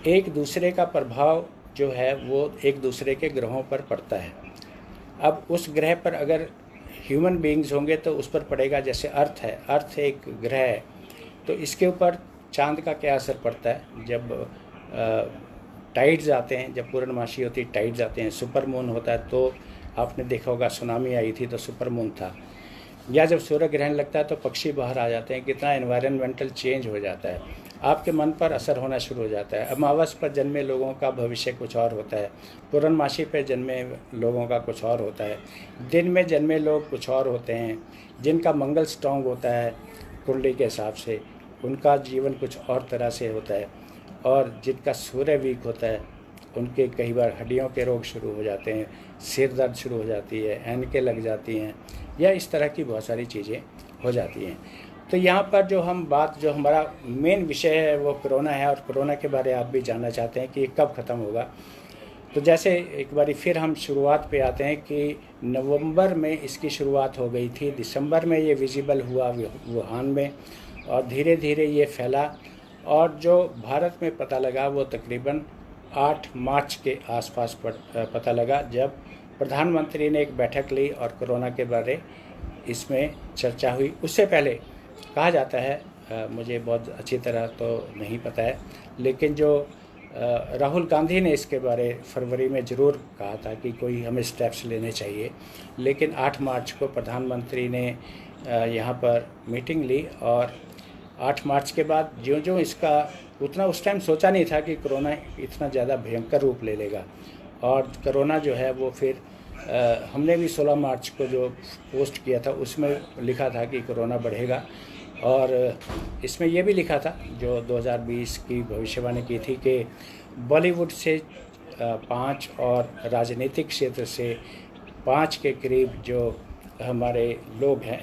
Speaker 2: एक दूसरे का प्रभाव जो है वो एक दूसरे के ग्रहों पर पड़ता है। अब उस ग्रह पर अगर ह्यूमन बीइंग्स होंगे तो उस पर पड़ेगा। जैसे अर्थ है, अर्थ एक ग्रह है, तो इसके ऊपर चांद का क्या असर पड़ता है। जब टाइड्स आते हैं, जब पूर्णमासी होती है, टाइड्स आते हैं, सुपर मून होता है, तो आपने देखा होगा सुनामी आई थी तो सुपर मून था। या जब सूर्य ग्रहण लगता है तो पक्षी बाहर आ जाते हैं, कितना एनवायरनमेंटल चेंज हो जाता है, आपके मन पर असर होना शुरू हो जाता है। अमावस पर जन्मे लोगों का भविष्य कुछ और होता है, पूर्णमासी पर जन्मे लोगों का कुछ और होता है, दिन में जन्मे लोग कुछ और होते हैं। जिनका मंगल स्ट्रांग होता है कुंडली के हिसाब से, उनका जीवन कुछ और तरह से होता है, और जिनका सूर्य वीक होता है उनके कई बार हड्डियों के रोग शुरू हो जाते हैं, सिर दर्द शुरू हो जाती है, ऐनकें लग जाती हैं, या इस तरह की बहुत सारी चीज़ें हो जाती हैं। तो यहाँ पर जो हम बात, जो हमारा मेन विषय है वो कोरोना है, और कोरोना के बारे में आप भी जानना चाहते हैं कि ये कब ख़त्म होगा। तो जैसे एक बारी फिर हम शुरुआत पे आते हैं कि नवंबर में इसकी शुरुआत हो गई थी, दिसंबर में ये विजिबल हुआ वुहान में, और धीरे धीरे ये फैला, और जो भारत में पता लगा वो तकरीबन 8 मार्च के आसपास पता लगा, जब प्रधानमंत्री ने एक बैठक ली और कोरोना के बारे इसमें चर्चा हुई। उससे पहले कहा जाता है, मुझे बहुत अच्छी तरह तो नहीं पता है, लेकिन जो राहुल गांधी ने इसके बारे फरवरी में ज़रूर कहा था कि कोई हमें स्टेप्स लेने चाहिए। लेकिन 8 मार्च को प्रधानमंत्री ने यहाँ पर मीटिंग ली, और 8 मार्च के बाद ज्यों इसका उतना उस टाइम सोचा नहीं था कि कोरोना इतना ज़्यादा भयंकर रूप ले लेगा। और कोरोना जो है वो फिर हमने भी 16 मार्च को जो पोस्ट किया था उसमें लिखा था कि कोरोना बढ़ेगा, और इसमें ये भी लिखा था जो 2020 की भविष्यवाणी की थी कि बॉलीवुड से 5 और राजनीतिक क्षेत्र से 5 के करीब जो हमारे लोग हैं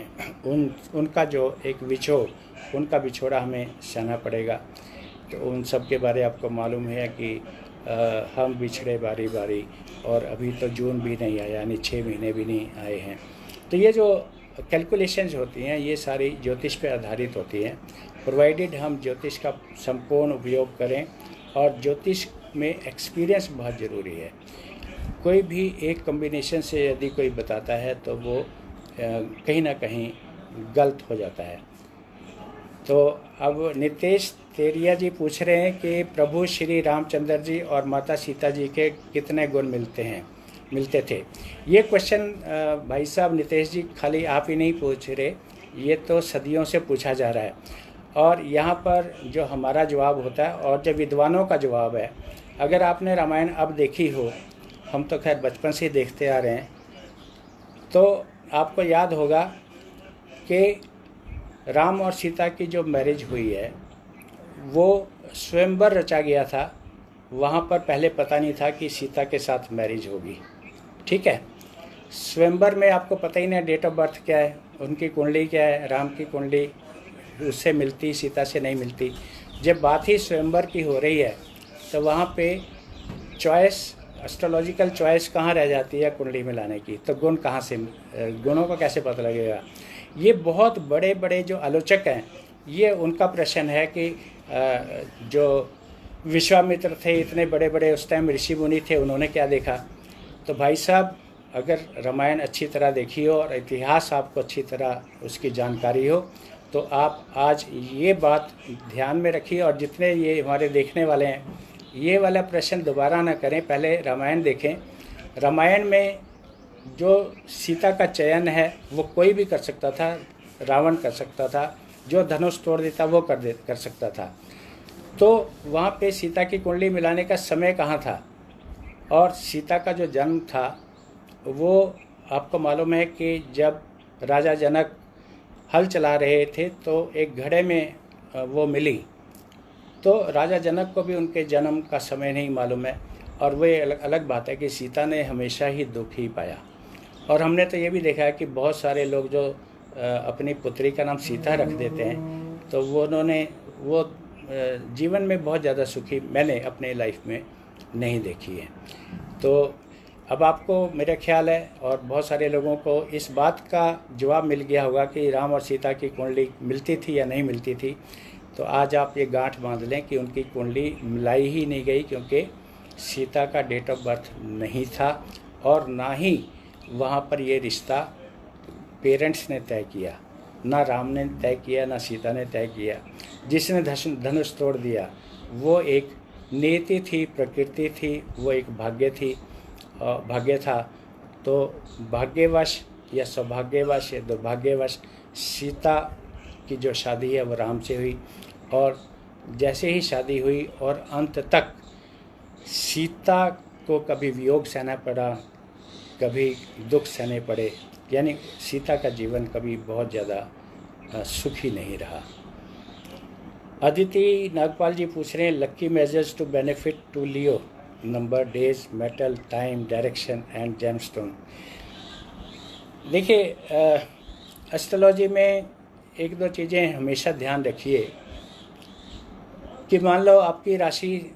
Speaker 2: उनका जो एक उनका बिछोड़ा हमें सहना पड़ेगा। तो उन सब के बारे आपको मालूम है कि हम बिछड़े बारी बारी, और अभी तो जून भी नहीं आया, यानी 6 महीने भी नहीं आए हैं। तो ये जो कैलकुलेशंस होती हैं ये सारी ज्योतिष पे आधारित होती हैं, प्रोवाइडेड हम ज्योतिष का संपूर्ण उपयोग करें। और ज्योतिष में एक्सपीरियंस बहुत ज़रूरी है। कोई भी एक कॉम्बिनेशन से यदि कोई बताता है तो वो कहीं ना कहीं गलत हो जाता है। तो अब नितेश तेरिया जी पूछ रहे हैं कि प्रभु श्री रामचंद्र जी और माता सीता जी के कितने गुण मिलते थे। ये क्वेश्चन भाई साहब नितेश जी खाली आप ही नहीं पूछ रहे, ये तो सदियों से पूछा जा रहा है, और यहाँ पर जो हमारा जवाब होता है और जो विद्वानों का जवाब है। अगर आपने रामायण अब देखी हो, हम तो खैर बचपन से देखते आ रहे हैं, तो आपको याद होगा कि राम और सीता की जो मैरिज हुई है वो स्वयंवर रचा गया था वहाँ पर पहले पता नहीं था कि सीता के साथ मैरिज होगी, ठीक है। स्वयंवर में आपको पता ही नहीं डेट ऑफ बर्थ क्या है, उनकी कुंडली क्या है, राम की कुंडली उससे मिलती, सीता से नहीं मिलती। जब बात ही स्वयंवर की हो रही है तो वहाँ पे चॉइस, एस्ट्रोलॉजिकल चॉइस कहाँ रह जाती है कुंडली में लाने की, तो गुण कहाँ से, गुणों का कैसे पता लगेगा। ये बहुत बड़े बड़े जो आलोचक हैं, ये उनका प्रश्न है कि जो विश्वामित्र थे, इतने बड़े बड़े उस टाइम ऋषि मुनि थे, उन्होंने क्या देखा। तो भाई साहब, अगर रामायण अच्छी तरह देखी हो और इतिहास आपको अच्छी तरह उसकी जानकारी हो तो आप आज ये बात ध्यान में रखिए, और जितने ये हमारे देखने वाले हैं ये वाला प्रश्न दोबारा ना करें, पहले रामायण देखें। रामायण में जो सीता का चयन है वो कोई भी कर सकता था, रावण कर सकता था, जो धनुष तोड़ देता वो कर सकता था। तो वहाँ पे सीता की कुंडली मिलाने का समय कहाँ था, और सीता का जो जन्म था वो आपको मालूम है कि जब राजा जनक हल चला रहे थे तो एक घड़े में वो मिली। तो राजा जनक को भी उनके जन्म का समय नहीं मालूम है, और वो अलग बात है कि सीता ने हमेशा ही दुख ही पाया। और हमने तो ये भी देखा है कि बहुत सारे लोग जो अपनी पुत्री का नाम सीता रख देते हैं तो वो जीवन में बहुत ज़्यादा सुखी मैंने अपने लाइफ में नहीं देखी है। तो अब आपको मेरा ख्याल है और बहुत सारे लोगों को इस बात का जवाब मिल गया होगा कि राम और सीता की कुंडली मिलती थी या नहीं मिलती थी। तो आज आप ये गांठ बांध लें कि उनकी कुंडली मिलाई ही नहीं गई, क्योंकि सीता का डेट ऑफ बर्थ नहीं था और ना ही वहाँ पर ये रिश्ता पेरेंट्स ने तय किया, ना राम ने तय किया ना सीता ने तय किया। जिसने धनुष तोड़ दिया वो एक नियति थी, प्रकृति थी, वो एक भाग्य था। तो भाग्यवश या सौभाग्यवश या दुर्भाग्यवश सीता की जो शादी है वो राम से हुई, और जैसे ही शादी हुई और अंत तक सीता को कभी वियोग सहना पड़ा, कभी दुख सहने पड़े, यानी सीता का जीवन कभी बहुत ज़्यादा सुखी नहीं रहा। अदिति नागपाल जी पूछ रहे हैं lucky measures to benefit to Leo, number, days, metal, time, direction and gemstone. देखिए, एस्ट्रोलॉजी में एक दो चीज़ें हमेशा ध्यान रखिए कि मान लो आपकी राशि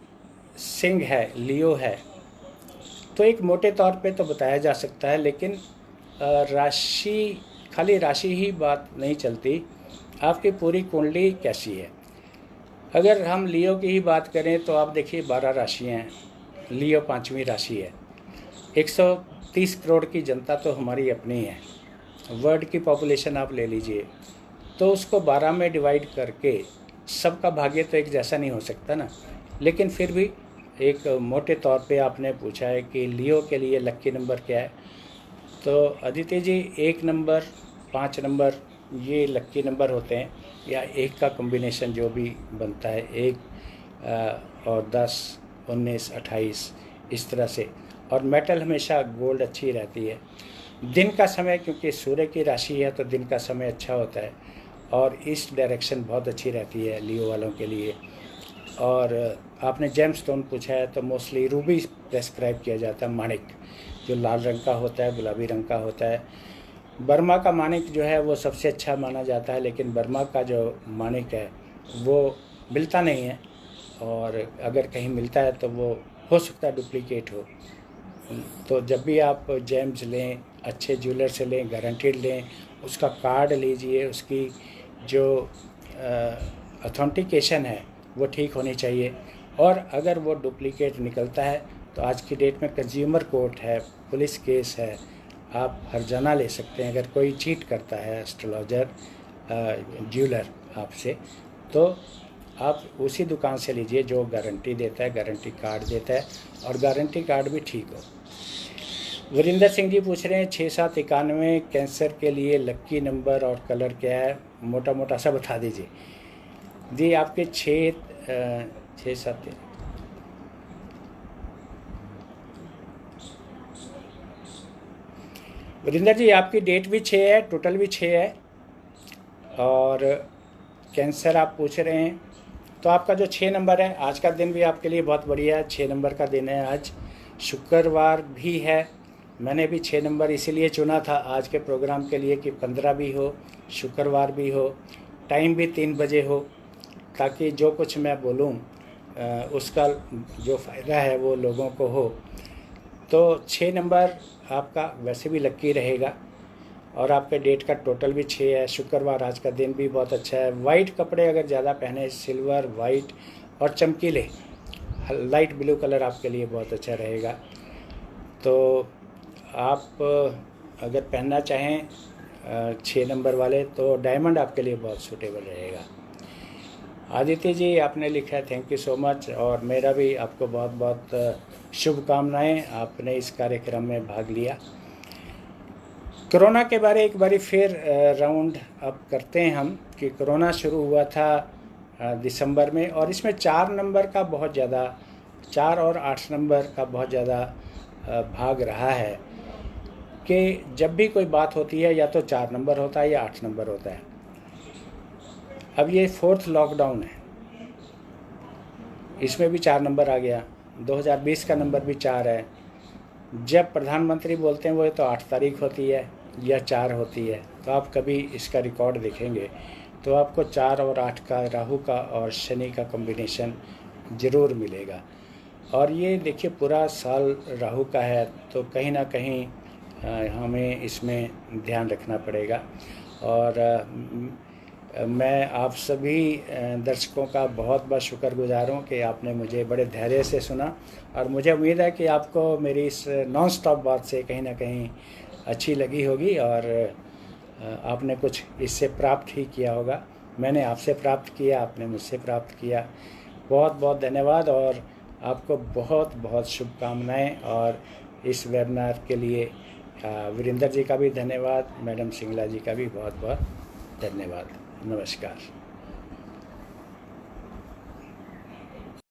Speaker 2: सिंह है, लियो है, तो एक मोटे तौर पे तो बताया जा सकता है, लेकिन राशि, खाली राशि ही बात नहीं चलती, आपकी पूरी कुंडली कैसी है। अगर हम लियो की ही बात करें तो आप देखिए 12 राशियाँ हैं, लियो 5वीं राशि है। 130 करोड़ की जनता तो हमारी अपनी है, वर्ल्ड की पॉपुलेशन आप ले लीजिए, तो उसको 12 में डिवाइड करके सबका भाग्य तो एक जैसा नहीं हो सकता ना। लेकिन फिर भी एक मोटे तौर पे आपने पूछा है कि लियो के लिए लक्की नंबर क्या है, तो अदिति जी 1 नंबर, 5 नंबर ये लक्की नंबर होते हैं, या 1 का कॉम्बिनेशन जो भी बनता है, 1 और 10, 19, 28 इस तरह से। और मेटल हमेशा गोल्ड अच्छी रहती है। दिन का समय, क्योंकि सूर्य की राशि है तो दिन का समय अच्छा होता है, और ईस्ट डायरेक्शन बहुत अच्छी रहती है लियो वालों के लिए। और आपने जेमस्टोन पूछा है तो मोस्टली रूबी प्रेस्क्राइब किया जाता है, माणिक जो लाल रंग का होता है, गुलाबी रंग का होता है। बर्मा का माणिक जो है वो सबसे अच्छा माना जाता है, लेकिन बर्मा का जो माणिक है वो मिलता नहीं है, और अगर कहीं मिलता है तो वो हो सकता है डुप्लीकेट हो। तो जब भी आप जेम्स लें, अच्छे ज्वेलर से लें, गारंटीड लें, उसका कार्ड लीजिए, उसकी जो ऑथेंटिकेशन है वो ठीक होनी चाहिए। और अगर वो डुप्लीकेट निकलता है तो आज की डेट में कंज्यूमर कोर्ट है, पुलिस केस है, आप हर्जाना ले सकते हैं। अगर कोई चीट करता है एस्ट्रोलॉजर, ज्वेलर आपसे, तो आप उसी दुकान से लीजिए जो गारंटी देता है, गारंटी कार्ड देता है, और गारंटी कार्ड भी ठीक हो। वीरेंद्र सिंह जी पूछ रहे हैं 6791 कैंसर के लिए लक्की नंबर और कलर क्या है, मोटा मोटा सा बता दीजिए। जी आपके 6 7 वीरेंद्र जी आपकी डेट भी 6 है, टोटल भी 6 है, और कैंसर आप पूछ रहे हैं तो आपका जो 6 नंबर है, आज का दिन भी आपके लिए बहुत बढ़िया है। 6 नंबर का दिन है आज, शुक्रवार भी है। मैंने भी 6 नंबर इसीलिए चुना था आज के प्रोग्राम के लिए कि 15 भी हो, शुक्रवार भी हो, टाइम भी 3 बजे हो, ताकि जो कुछ मैं बोलूँ उसका जो फ़ायदा है वो लोगों को हो। तो 6 नंबर आपका वैसे भी लक्की रहेगा और आपके डेट का टोटल भी 6 है। शुक्रवार आज का दिन भी बहुत अच्छा है। वाइट कपड़े अगर ज़्यादा पहने, सिल्वर, वाइट और चमकीले लाइट ब्लू कलर आपके लिए बहुत अच्छा रहेगा। तो आप अगर पहनना चाहें 6 नंबर वाले तो डायमंड आपके लिए बहुत सूटेबल रहेगा। आदित्य जी आपने लिखा है, थैंक यू सो मच, और मेरा भी आपको बहुत बहुत शुभकामनाएं, आपने इस कार्यक्रम में भाग लिया। कोरोना के बारे एक बारी फिर राउंड अप करते हैं हम कि कोरोना शुरू हुआ था दिसंबर में, और इसमें 4 नंबर का बहुत ज़्यादा, 4 और 8 नंबर का बहुत ज़्यादा भाग रहा है कि जब भी कोई बात होती है या तो 4 नंबर होता है या 8 नंबर होता है। अब ये 4th लॉकडाउन है, इसमें भी 4 नंबर आ गया। 2020 का नंबर भी 4 है। जब प्रधानमंत्री बोलते हैं वो तो 8 तारीख होती है या 4 होती है। तो आप कभी इसका रिकॉर्ड देखेंगे तो आपको 4 और 8 का, राहु का और शनि का कॉम्बिनेशन ज़रूर मिलेगा। और ये देखिए पूरा साल राहु का है, तो कहीं ना कहीं हमें इसमें ध्यान रखना पड़ेगा। और मैं आप सभी दर्शकों का बहुत बहुत शुक्रगुजार हूँ कि आपने मुझे बड़े धैर्य से सुना, और मुझे उम्मीद है कि आपको मेरी इस नॉन स्टॉप बात से कहीं ना कहीं अच्छी लगी होगी और आपने कुछ इससे प्राप्त ही किया होगा। मैंने आपसे प्राप्त किया, आपने मुझसे प्राप्त किया। बहुत बहुत धन्यवाद और आपको बहुत बहुत शुभकामनाएं। और इस वेबिनार के लिए वीरेंद्र जी का भी धन्यवाद, मैडम सिंगला जी का भी बहुत बहुत धन्यवाद। नमस्कार।